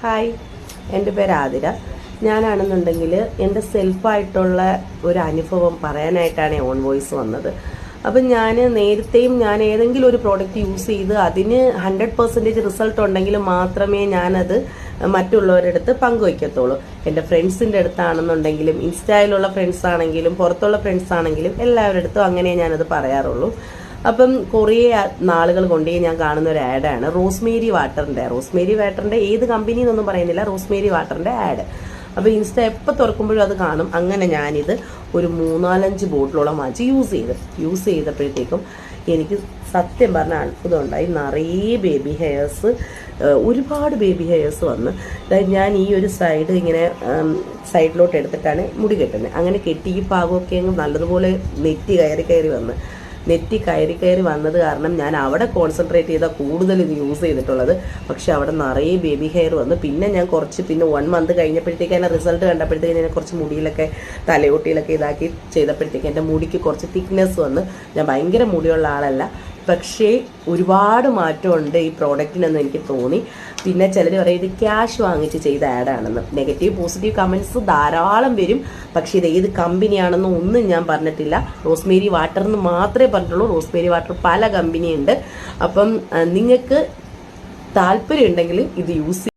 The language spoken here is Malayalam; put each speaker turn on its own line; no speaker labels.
ഹായ്, എൻ്റെ പേര് ആതിര. ഞാനാണെന്നുണ്ടെങ്കിൽ എൻ്റെ സെൽഫായിട്ടുള്ള ഒരു അനുഭവം പറയാനായിട്ടാണ് ഓൺ വോയിസ് വന്നത്. അപ്പം നേരത്തെയും ഞാൻ ഏതെങ്കിലും ഒരു പ്രോഡക്റ്റ് യൂസ് ചെയ്ത് അതിന് 100% റിസൾട്ട് ഉണ്ടെങ്കിൽ മാത്രമേ ഞാനത് മറ്റുള്ളവരുടെ അടുത്ത് പങ്കുവയ്ക്കത്തുള്ളൂ. എൻ്റെ ഫ്രണ്ട്സിൻ്റെ അടുത്താണെന്നുണ്ടെങ്കിലും ഇൻസ്റ്റയിലുള്ള ഫ്രണ്ട്സ് ആണെങ്കിലും പുറത്തുള്ള ഫ്രണ്ട്സ് ആണെങ്കിലും എല്ലാവരുടെ അടുത്തും അങ്ങനെ ഞാനത് പറയാറുള്ളൂ. അപ്പം കുറേ നാളുകൾ കൊണ്ടേ ഞാൻ കാണുന്ന ഒരു ആഡാണ് റോസ്മേരി വാട്ടറിൻ്റെ ഏത് കമ്പനി എന്നൊന്നും പറയുന്നില്ല, റോസ്മേരി വാട്ടറിൻ്റെ ആഡ്. അപ്പോൾ ഇൻസ്റ്റ എപ്പോൾ തുറക്കുമ്പോഴും അത് കാണും. അങ്ങനെ ഞാനിത് ഒരു 3-4 ബോട്ടിലോളം വാങ്ങിച്ച് യൂസ് ചെയ്തപ്പോഴത്തേക്കും എനിക്ക് സത്യം പറഞ്ഞ അത്ഭുതം ഉണ്ടായി. നിറയെ ബേബി ഹെയർസ്, ഒരുപാട് ബേബി ഹെയർസ് വന്ന്. അതായത് ഞാൻ ഈ ഒരു സൈഡ് ഇങ്ങനെ സൈഡിലോട്ട് എടുത്തിട്ടാണ് മുടി കെട്ടുന്നത്. അങ്ങനെ കെട്ടി ഈ ഭാഗമൊക്കെ അങ്ങ് നല്ലതുപോലെ നെറ്റി കയറി വന്നത് കാരണം ഞാൻ അവിടെ കോൺസെൻട്രേറ്റ് ചെയ്താൽ കൂടുതൽ ഇത് യൂസ് ചെയ്തിട്ടുള്ളത്. പക്ഷെ അവിടെ നിറയെ ബേബി ഹെയർ വന്ന്. പിന്നെ ഞാൻ പിന്നെ 1 മന്ത് കഴിഞ്ഞപ്പോഴത്തേക്ക് അതിൻ്റെ റിസൾട്ട് കണ്ടപ്പോഴത്തേക്ക് ഞാൻ കുറച്ച് മുടിയിലൊക്കെ തലയോട്ടിയിലൊക്കെ ഇതാക്കി ചെയ്തപ്പോഴത്തേക്ക് എൻ്റെ മുടിക്ക് കുറച്ച് തിക്നെസ് വന്ന്. ഞാൻ ഭയങ്കര മുടിയുള്ള ആളല്ല, പക്ഷേ ഒരുപാട് മാറ്റമുണ്ട് ഈ പ്രോഡക്റ്റിനെന്ന് എനിക്ക് തോന്നി. പിന്നെ ചിലർ പറയും ഇത് ക്യാഷ് വാങ്ങിച്ച് ചെയ്ത ആഡാണെന്ന്. നെഗറ്റീവ് പോസിറ്റീവ് കമൻറ്റ്സ് ധാരാളം വരും. പക്ഷേ ഇത് ഏത് കമ്പനിയാണെന്നും ഒന്നും ഞാൻ പറഞ്ഞിട്ടില്ല. റോസ്മേരി വാട്ടർ എന്ന് മാത്രമേ പറഞ്ഞിട്ടുള്ളൂ. റോസ്മേരി വാട്ടർ പല കമ്പനിയുണ്ട്. അപ്പം നിങ്ങൾക്ക് താല്പര്യം ഉണ്ടെങ്കിൽ ഇത് യൂസ്